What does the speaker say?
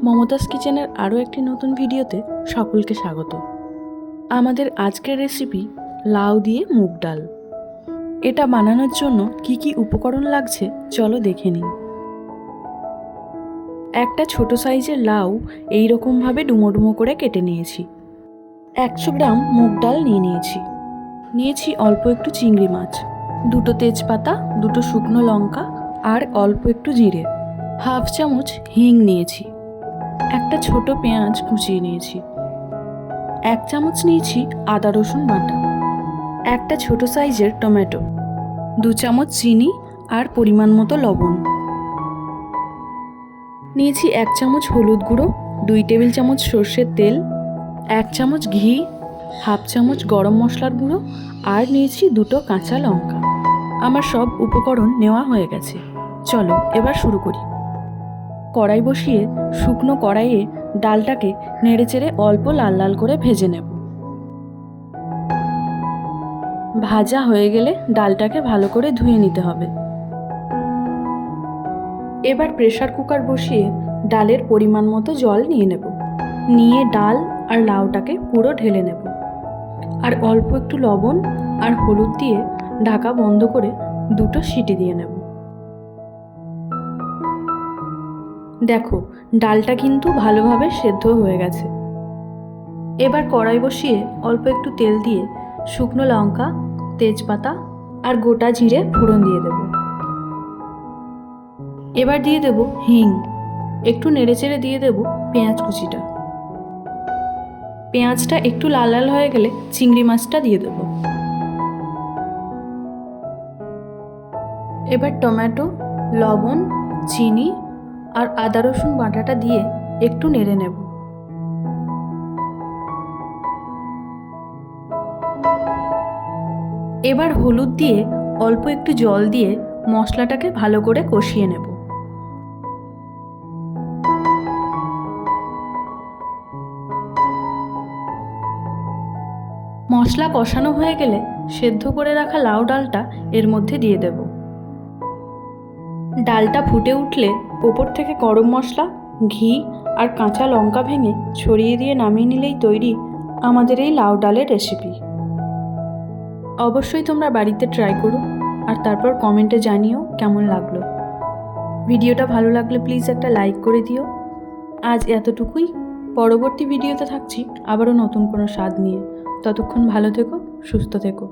মমতাজ কিচেনের আরও একটি নতুন ভিডিওতে সকলকে স্বাগত। আমাদের আজকের রেসিপি লাউ দিয়ে মুগ ডাল। এটা বানানোর জন্য কি কি উপকরণ লাগছে চলো দেখে নিই। একটা ছোট সাইজের লাউ এই রকমভাবে ডুমো ডুমো করে কেটে নিয়েছি। 100 গ্রাম মুগ ডাল নিয়েছি অল্প একটু চিংড়ি মাছ, 2 তেজপাতা, 2 শুকনো লঙ্কা আর অল্প একটু জিরে, 1/2 চামচ হিং নিয়েছি, একটা ছোট পেঁয়াজ কুচিয়ে নিয়েছি, 1 চামচ নিয়েছি আদা রসুন বাটা, একটা ছোট সাইজের টমেটো, 2 চামচ চিনি আর পরিমাণ মতো লবণ নিয়েছি, 1 চামচ হলুদ গুঁড়ো, 2 টেবিল চামচ সর্ষের তেল, 1 চামচ ঘি, 1/2 চামচ গরম মশলার গুঁড়ো আর নিয়েছি 2 কাঁচা লঙ্কা। আমার সব উপকরণ নেওয়া হয়ে গেছে, চলো এবার শুরু করি। কড়াই বসিয়ে শুকনো কড়াইয়ে ডালটাকে নেড়েচেড়ে অল্প লাল লাল করে ভেজে নেব। ভাজা হয়ে গেলে ডালটাকে ভালো করে ধুয়ে নিতে হবে। এবার প্রেসার কুকার বসিয়ে ডালের পরিমাণ মতো জল নিয়ে ডাল আর লাউটাকে পুরো ঢেলে নেব আর অল্প একটু লবণ আর হলুদ দিয়ে ঢাকা বন্ধ করে 2 সিটি দিয়ে নেব। দেখো ডালটা কিন্তু ভালোভাবে সেদ্ধ হয়ে গেছে। এবার কড়াই বসিয়ে অল্প একটু তেল দিয়ে শুকনো লঙ্কা, তেজপাতা আর গোটা জিরে ফোড়ন দিয়ে দেব। এবার দিয়ে দেব হিং, একটু নেড়েচেড়ে দিয়ে দেব পেঁয়াজ কুচিটা। পেঁয়াজটা একটু লাল লাল হয়ে গেলে চিংড়ি মাছটা দিয়ে দেব। এবার টমেটো, লবণ, চিনি আর আদা রসুন বাটাটা দিয়ে একটু নেড়ে নেব। এবার হলুদ দিয়ে অল্প একটু জল দিয়ে মশলাটাকে ভালো করে কষিয়ে নেব। মশলা কষানো হয়ে গেলে সেদ্ধ করে রাখা লাউ ডালটা এর মধ্যে দিয়ে দেব। ডালটা ফুটে উঠলে ওপর থেকে গরম মশলা, ঘি আর কাঁচা লঙ্কা ভেঙে ছড়িয়ে দিয়ে নামিয়ে নিলেই তৈরি আমাদের এই লাউ ডালের রেসিপি। অবশ্যই তোমরা বাড়িতে ট্রাই করো আর তারপর কমেন্টে জানিও কেমন লাগলো। ভিডিওটা ভালো লাগলে প্লিজ একটা লাইক করে দিও। আজ এতটুকুই, পরবর্তী ভিডিওতে থাকছি আবারও নতুন কোনো স্বাদ নিয়ে। ততক্ষণ ভালো থেকো, সুস্থ থেকো।